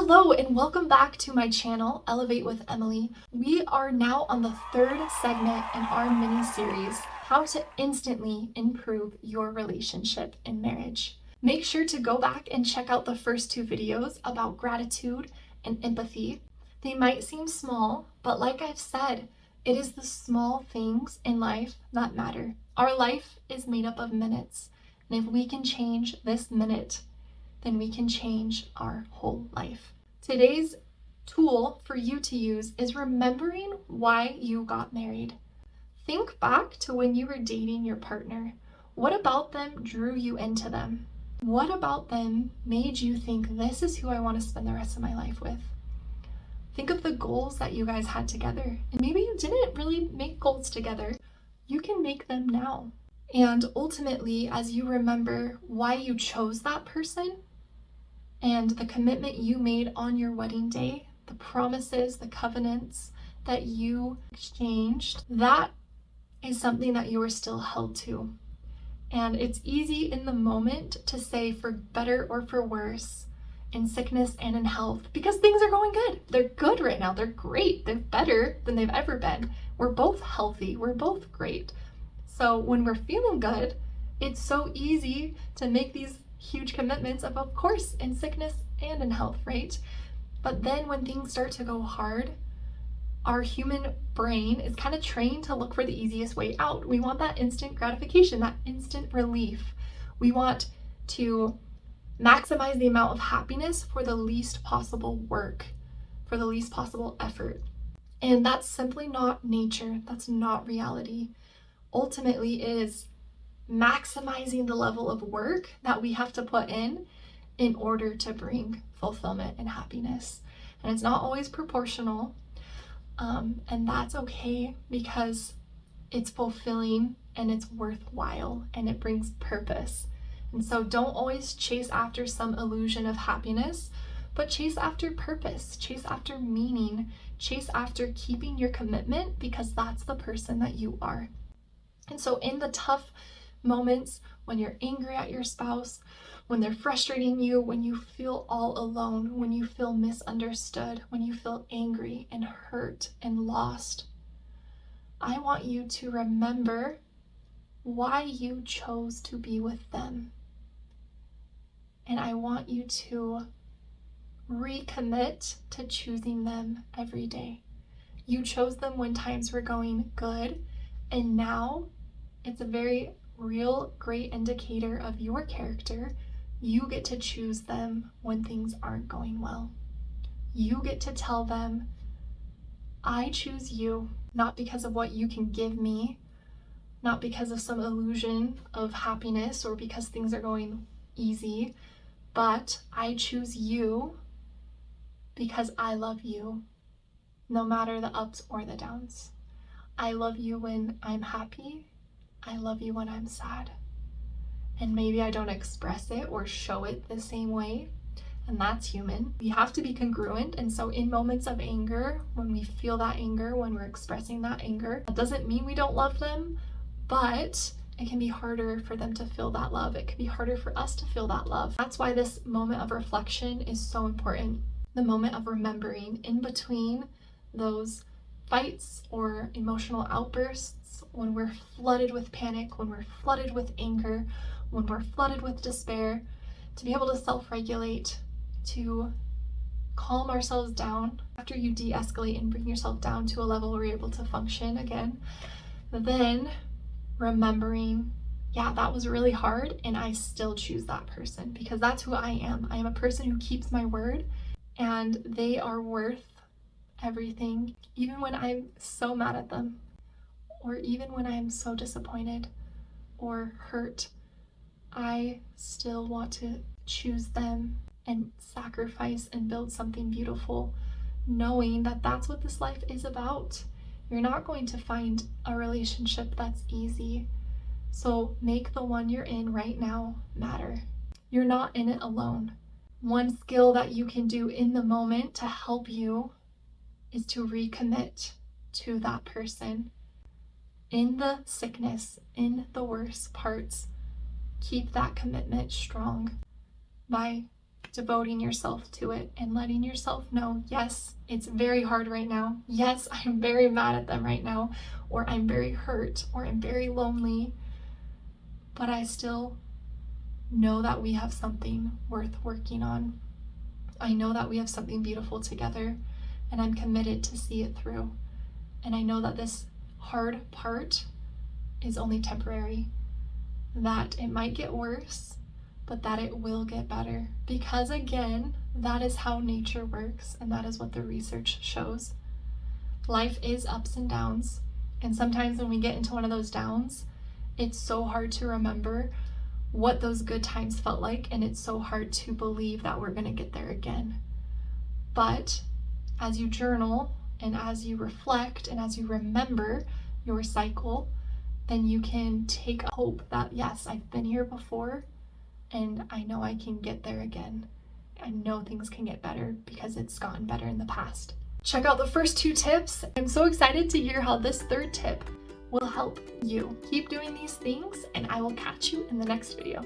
Hello and welcome back to my channel, Elevate with Emily. We are now on the third segment in our mini series, how to instantly improve your relationship and marriage. Make sure to go back and check out the first two videos about gratitude and empathy. They might seem small, but like I've said, it is the small things in life that matter. Our life is made up of minutes, and if we can change this minute, then we can change our whole life. Today's tool for you to use is remembering why you got married. Think back to when you were dating your partner. What about them drew you into them? What about them made you think, this is who I want to spend the rest of my life with? Think of the goals that you guys had together. And maybe you didn't really make goals together. You can make them now. And ultimately, as you remember why you chose that person, and the commitment you made on your wedding day, the promises, the covenants that you exchanged, that is something that you are still held to. And it's easy in the moment to say for better or for worse, in sickness and in health, because things are going good. They're good right now. They're great. They're better than they've ever been. We're both healthy. We're both great. So when we're feeling good, it's so easy to make these huge commitments of course, in sickness and in health, right? But then when things start to go hard, our human brain is kind of trained to look for the easiest way out. We want that instant gratification, that instant relief. We want to maximize the amount of happiness for the least possible work, for the least possible effort. And that's simply not nature. That's not reality. Ultimately, it is maximizing the level of work that we have to put in order to bring fulfillment and happiness. And it's not always proportional, and that's okay, because it's fulfilling and it's worthwhile and it brings purpose. And so don't always chase after some illusion of happiness, but chase after purpose, chase after meaning, chase after keeping your commitment, because that's the person that you are. And so in the tough moments, when you're angry at your spouse, when they're frustrating you, when you feel all alone, when you feel misunderstood, when you feel angry and hurt and lost, I want you to remember why you chose to be with them. And I want you to recommit to choosing them every day. You chose them when times were going good, and now it's a very real great indicator of your character. You get to choose them when things aren't going well. You get to tell them, I choose you, not because of what you can give me, not because of some illusion of happiness or because things are going easy, but I choose you because I love you, no matter the ups or the downs. I love you when I'm happy. I love you when I'm sad. And maybe I don't express it or show it the same way, and that's human. We have to be congruent, and so in moments of anger, when we feel that anger, when we're expressing that anger, that doesn't mean we don't love them, but it can be harder for them to feel that love. It can be harder for us to feel that love. That's why this moment of reflection is so important. The moment of remembering in between those fights or emotional outbursts, when we're flooded with panic, when we're flooded with anger, when we're flooded with despair, to be able to self-regulate, to calm ourselves down. After you de-escalate and bring yourself down to a level where you're able to function again, then remembering, yeah, that was really hard, and I still choose that person because that's who I am. I am a person who keeps my word, and they are worth everything, even when I'm so mad at them, or even when I'm so disappointed or hurt. I still want to choose them and sacrifice and build something beautiful, knowing that that's what this life is about. You're not going to find a relationship that's easy. So make the one you're in right now matter. You're not in it alone. One skill that you can do in the moment to help you is to recommit to that person. In the sickness, in the worst parts, keep that commitment strong by devoting yourself to it and letting yourself know, yes, it's very hard right now. Yes, I'm very mad at them right now, or I'm very hurt, or I'm very lonely, but I still know that we have something worth working on. I know that we have something beautiful together, and I'm committed to see it through. And I know that this hard part is only temporary, that it might get worse, but that it will get better. Because again, that is how nature works, and that is what the research shows. Life is ups and downs, and sometimes when we get into one of those downs, it's so hard to remember what those good times felt like, and it's so hard to believe that we're going to get there again. But as you journal, and as you reflect, and as you remember your cycle, then you can take hope that, yes, I've been here before, and I know I can get there again. I know things can get better because it's gotten better in the past. Check out the first 2 tips. I'm so excited to hear how this 3rd tip will help you. Keep doing these things, and I will catch you in the next video.